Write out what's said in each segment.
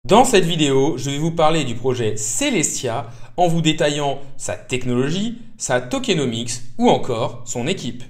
Dans cette vidéo, je vais vous parler du projet Celestia en vous détaillant sa technologie, sa tokenomics ou encore son équipe.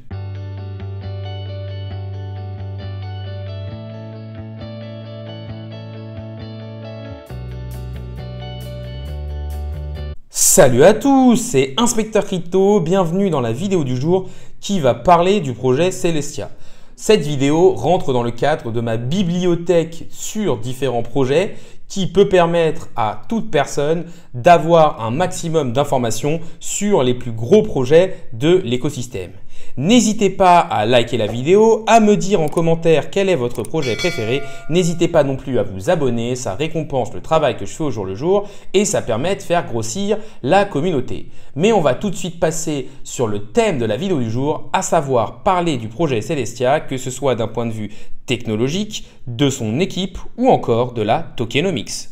Salut à tous, c'est Inspecteur Crypto, bienvenue dans la vidéo du jour qui va parler du projet Celestia. Cette vidéo rentre dans le cadre de ma bibliothèque sur différents projets qui peut permettre à toute personne d'avoir un maximum d'informations sur les plus gros projets de l'écosystème. N'hésitez pas à liker la vidéo, à me dire en commentaire quel est votre projet préféré. N'hésitez pas non plus à vous abonner, ça récompense le travail que je fais au jour le jour et ça permet de faire grossir la communauté. Mais on va tout de suite passer sur le thème de la vidéo du jour, à savoir parler du projet Celestia, que ce soit d'un point de vue technologique, de son équipe ou encore de la tokenomics.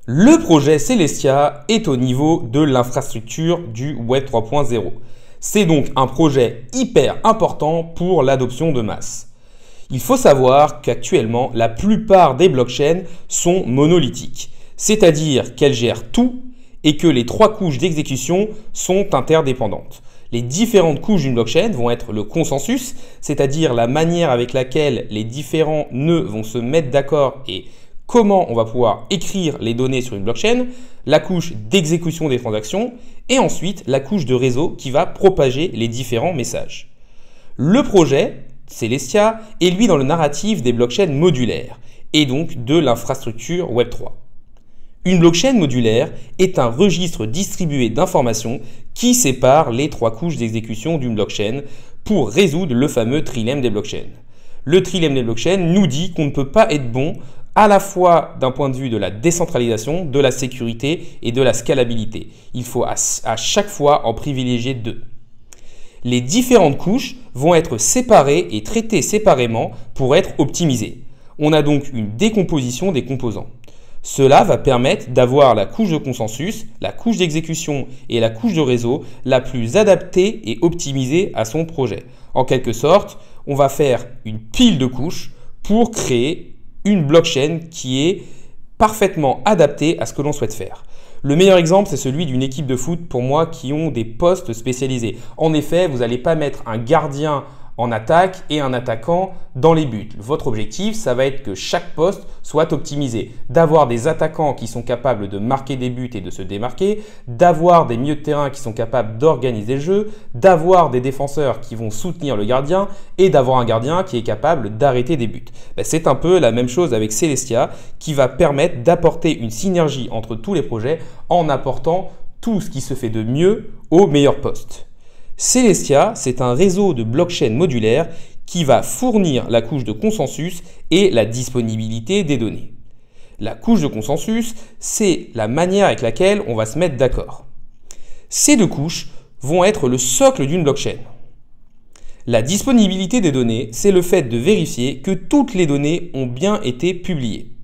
Le projet Celestia est au niveau de l'infrastructure du Web 3.0. C'est donc un projet hyper important pour l'adoption de masse. Il faut savoir qu'actuellement, la plupart des blockchains sont monolithiques, c'est-à-dire qu'elles gèrent tout et que les trois couches d'exécution sont interdépendantes. Les différentes couches d'une blockchain vont être le consensus, c'est-à-dire la manière avec laquelle les différents nœuds vont se mettre d'accord et comment on va pouvoir écrire les données sur une blockchain, la couche d'exécution des transactions et ensuite la couche de réseau qui va propager les différents messages. Le projet Celestia est lui dans le narratif des blockchains modulaires et donc de l'infrastructure Web3. Une blockchain modulaire est un registre distribué d'informations qui sépare les trois couches d'exécution d'une blockchain pour résoudre le fameux trilemme des blockchains. Le trilemme des blockchains nous dit qu'on ne peut pas être bon à la fois d'un point de vue de la décentralisation, de la sécurité et de la scalabilité. Il faut à chaque fois en privilégier deux. Les différentes couches vont être séparées et traitées séparément pour être optimisées. On a donc une décomposition des composants. Cela va permettre d'avoir la couche de consensus, la couche d'exécution et la couche de réseau la plus adaptée et optimisée à son projet. En quelque sorte, on va faire une pile de couches pour créer une blockchain qui est parfaitement adaptée à ce que l'on souhaite faire. Le meilleur exemple, c'est celui d'une équipe de foot pour moi qui ont des postes spécialisés. En effet, vous n'allez pas mettre un gardien en attaque et un attaquant dans les buts. Votre objectif, ça va être que chaque poste soit optimisé, d'avoir des attaquants qui sont capables de marquer des buts et de se démarquer, d'avoir des milieux de terrain qui sont capables d'organiser le jeu, d'avoir des défenseurs qui vont soutenir le gardien et d'avoir un gardien qui est capable d'arrêter des buts. C'est un peu la même chose avec Celestia qui va permettre d'apporter une synergie entre tous les projets en apportant tout ce qui se fait de mieux au meilleur poste. Celestia, c'est un réseau de blockchain modulaire qui va fournir la couche de consensus et la disponibilité des données. La couche de consensus, c'est la manière avec laquelle on va se mettre d'accord. Ces deux couches vont être le socle d'une blockchain. La disponibilité des données, c'est le fait de vérifier que toutes les données ont bien été publiées.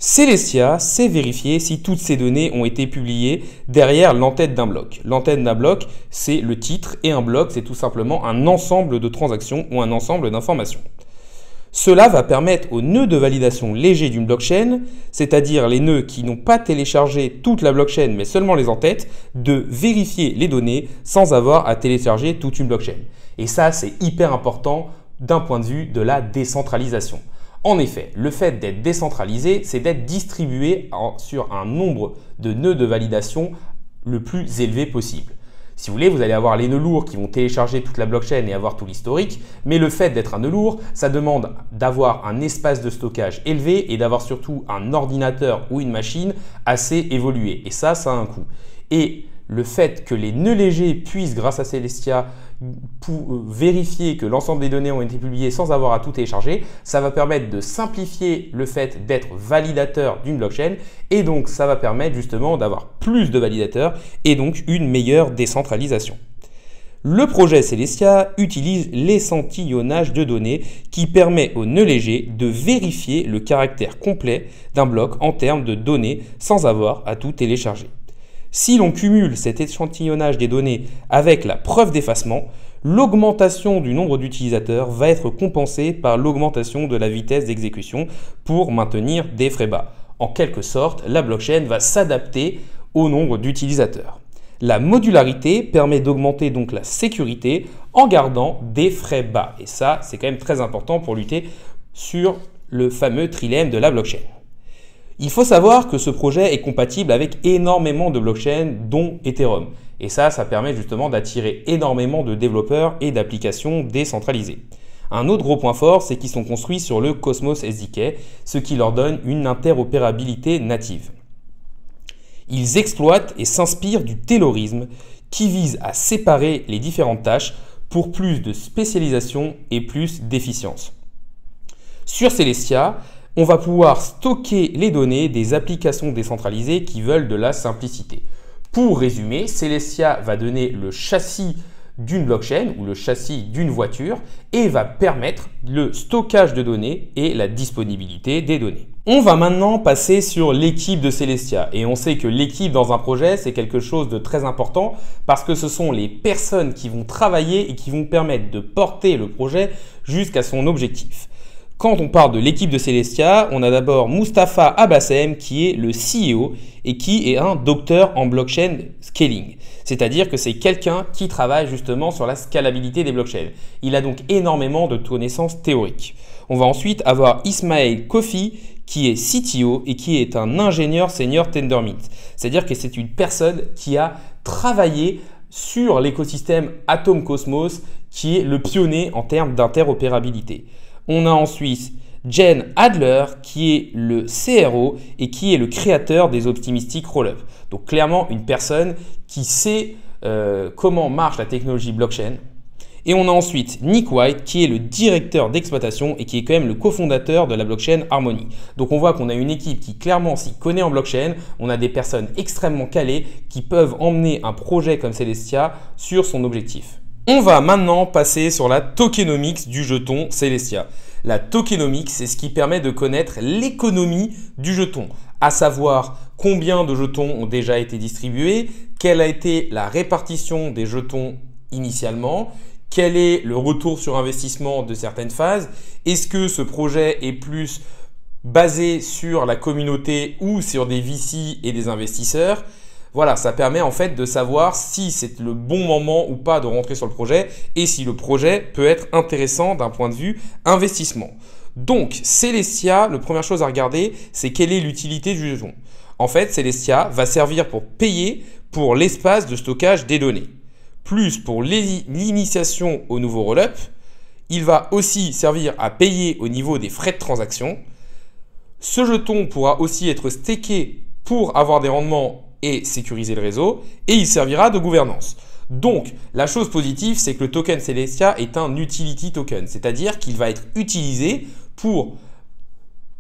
Celestia sait vérifier si toutes ces données ont été publiées derrière l'entête d'un bloc. L'entête d'un bloc, c'est le titre et un bloc, c'est tout simplement un ensemble de transactions ou un ensemble d'informations. Cela va permettre aux nœuds de validation légers d'une blockchain, c'est-à-dire les nœuds qui n'ont pas téléchargé toute la blockchain mais seulement les entêtes, de vérifier les données sans avoir à télécharger toute une blockchain. Et ça, c'est hyper important d'un point de vue de la décentralisation. En effet, le fait d'être décentralisé, c'est d'être distribué sur un nombre de nœuds de validation le plus élevé possible. Si vous voulez, vous allez avoir les nœuds lourds qui vont télécharger toute la blockchain et avoir tout l'historique, mais le fait d'être un nœud lourd, ça demande d'avoir un espace de stockage élevé et d'avoir surtout un ordinateur ou une machine assez évoluée. Et ça a un coût. Et le fait que les nœuds légers puissent, grâce à Celestia, vérifier que l'ensemble des données ont été publiées sans avoir à tout télécharger, ça va permettre de simplifier le fait d'être validateur d'une blockchain et donc ça va permettre justement d'avoir plus de validateurs et donc une meilleure décentralisation. Le projet Celestia utilise l'échantillonnage de données qui permet aux nœuds légers de vérifier le caractère complet d'un bloc en termes de données sans avoir à tout télécharger. Si l'on cumule cet échantillonnage des données avec la preuve d'effacement, l'augmentation du nombre d'utilisateurs va être compensée par l'augmentation de la vitesse d'exécution pour maintenir des frais bas. En quelque sorte, la blockchain va s'adapter au nombre d'utilisateurs. La modularité permet d'augmenter donc la sécurité en gardant des frais bas. Et ça, c'est quand même très important pour lutter sur le fameux trilemme de la blockchain. Il faut savoir que ce projet est compatible avec énormément de blockchains, dont Ethereum. Et ça permet justement d'attirer énormément de développeurs et d'applications décentralisées. Un autre gros point fort, c'est qu'ils sont construits sur le Cosmos SDK, ce qui leur donne une interopérabilité native. Ils exploitent et s'inspirent du Taylorisme qui vise à séparer les différentes tâches pour plus de spécialisation et plus d'efficience. Sur Celestia, on va pouvoir stocker les données des applications décentralisées qui veulent de la simplicité. Pour résumer, Celestia va donner le châssis d'une blockchain ou le châssis d'une voiture et va permettre le stockage de données et la disponibilité des données. On va maintenant passer sur l'équipe de Celestia et on sait que l'équipe dans un projet c'est quelque chose de très important parce que ce sont les personnes qui vont travailler et qui vont permettre de porter le projet jusqu'à son objectif. Quand on parle de l'équipe de Celestia, on a d'abord Mustapha Abassem qui est le CEO et qui est un docteur en blockchain scaling. C'est-à-dire que c'est quelqu'un qui travaille justement sur la scalabilité des blockchains. Il a donc énormément de connaissances théoriques. On va ensuite avoir Ismaël Kofi qui est CTO et qui est un ingénieur senior Tendermint. C'est-à-dire que c'est une personne qui a travaillé sur l'écosystème Atom Cosmos qui est le pionnier en termes d'interopérabilité. On a ensuite Jen Adler qui est le CRO et qui est le créateur des Optimistic Rollup. Donc clairement une personne qui sait comment marche la technologie blockchain. Et on a ensuite Nick White qui est le directeur d'exploitation et qui est quand même le cofondateur de la blockchain Harmony. Donc on voit qu'on a une équipe qui clairement s'y connaît en blockchain. On a des personnes extrêmement calées qui peuvent emmener un projet comme Celestia sur son objectif. On va maintenant passer sur la tokenomics du jeton Celestia. La tokenomics, c'est ce qui permet de connaître l'économie du jeton, à savoir combien de jetons ont déjà été distribués, quelle a été la répartition des jetons initialement, quel est le retour sur investissement de certaines phases, est-ce que ce projet est plus basé sur la communauté ou sur des VC et des investisseurs. Voilà, ça permet en fait de savoir si c'est le bon moment ou pas de rentrer sur le projet et si le projet peut être intéressant d'un point de vue investissement. Donc, Celestia, la première chose à regarder, c'est quelle est l'utilité du jeton. En fait, Celestia va servir pour payer pour l'espace de stockage des données, plus pour l'initiation au nouveau rollup. Il va aussi servir à payer au niveau des frais de transaction. Ce jeton pourra aussi être stacké pour avoir des rendements et sécuriser le réseau, et il servira de gouvernance. Donc, la chose positive, c'est que le token Celestia est un utility token, c'est-à-dire qu'il va être utilisé pour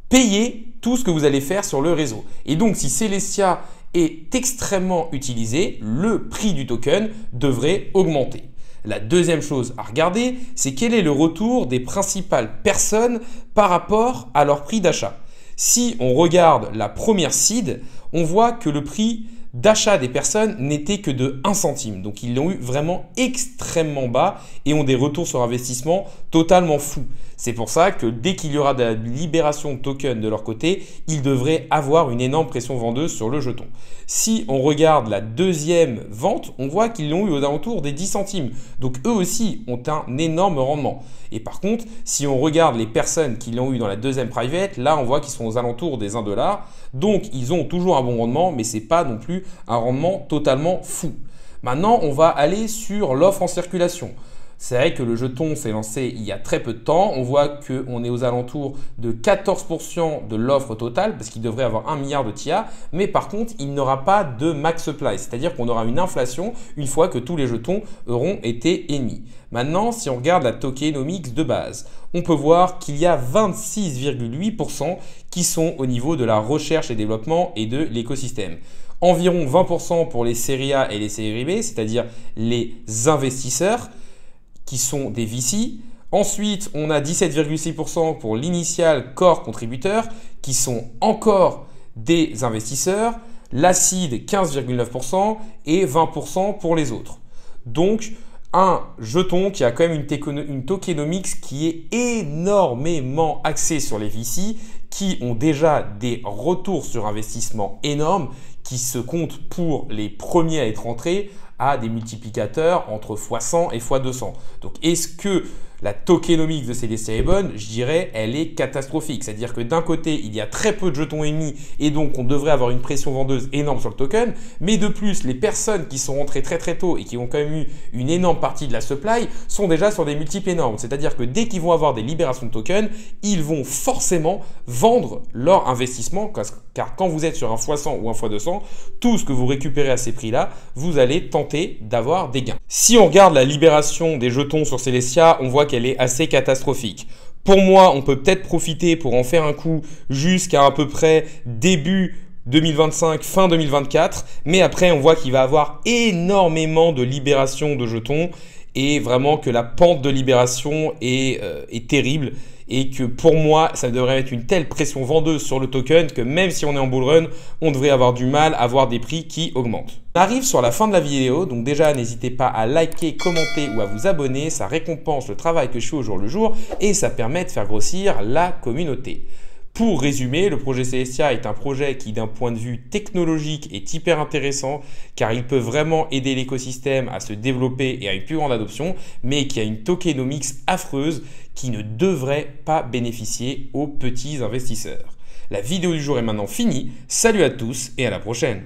payer tout ce que vous allez faire sur le réseau. Et donc, si Celestia est extrêmement utilisé, le prix du token devrait augmenter. La deuxième chose à regarder, c'est quel est le retour des principales personnes par rapport à leur prix d'achat. Si on regarde la première seed, on voit que le prix d'achat des personnes n'était que de 1 centime. Donc, ils l'ont eu vraiment extrêmement bas et ont des retours sur investissement totalement fous. C'est pour ça que dès qu'il y aura de la libération de tokens de leur côté, ils devraient avoir une énorme pression vendeuse sur le jeton. Si on regarde la deuxième vente, on voit qu'ils l'ont eu aux alentours des 10 centimes. Donc, eux aussi ont un énorme rendement. Et par contre, si on regarde les personnes qui l'ont eu dans la deuxième private, là, on voit qu'ils sont aux alentours des 1 $. Donc, ils ont toujours un bon rendement, mais ce n'est pas non plus un rendement totalement fou. Maintenant, on va aller sur l'offre en circulation. C'est vrai que le jeton s'est lancé il y a très peu de temps. On voit qu'on est aux alentours de 14% de l'offre totale parce qu'il devrait avoir 1 milliard de TIA. Mais par contre, il n'aura pas de max supply. C'est-à-dire qu'on aura une inflation une fois que tous les jetons auront été émis. Maintenant, si on regarde la tokenomics de base, on peut voir qu'il y a 26,8% qui sont au niveau de la recherche et développement et de l'écosystème. Environ 20% pour les séries A et les séries B, c'est-à-dire les investisseurs qui sont des VC. Ensuite, on a 17,6% pour l'initial core contributeur qui sont encore des investisseurs. L'acide, 15,9% et 20% pour les autres. Donc, un jeton qui a quand même une tokenomics qui est énormément axée sur les VC, qui ont déjà des retours sur investissement énormes qui se comptent pour les premiers à être entrés à des multiplicateurs entre x100 et x200. Donc, est-ce que la tokenomics de Celestia est bonne? Je dirais elle est catastrophique. C'est-à-dire que d'un côté, il y a très peu de jetons émis et donc on devrait avoir une pression vendeuse énorme sur le token. Mais de plus, les personnes qui sont rentrées très très tôt et qui ont quand même eu une énorme partie de la supply sont déjà sur des multiples énormes. C'est-à-dire que dès qu'ils vont avoir des libérations de tokens, ils vont forcément vendre leur investissement. Car quand vous êtes sur un x100 ou un x200, tout ce que vous récupérez à ces prix-là, vous allez tenter d'avoir des gains. Si on regarde la libération des jetons sur Celestia, on voit qu'elle est assez catastrophique. Pour moi, on peut peut-être profiter pour en faire un coup jusqu'à peu près début 2025, fin 2024. Mais après, on voit qu'il va y avoir énormément de libération de jetons et vraiment que la pente de libération est terrible. Et que pour moi, ça devrait être une telle pression vendeuse sur le token que même si on est en bull run, on devrait avoir du mal à avoir des prix qui augmentent. On arrive sur la fin de la vidéo, donc déjà n'hésitez pas à liker, commenter ou à vous abonner, ça récompense le travail que je fais au jour le jour et ça permet de faire grossir la communauté. Pour résumer, le projet Celestia est un projet qui d'un point de vue technologique est hyper intéressant car il peut vraiment aider l'écosystème à se développer et à une plus grande adoption, mais qui a une tokenomics affreuse qui ne devrait pas bénéficier aux petits investisseurs. La vidéo du jour est maintenant finie, salut à tous et à la prochaine.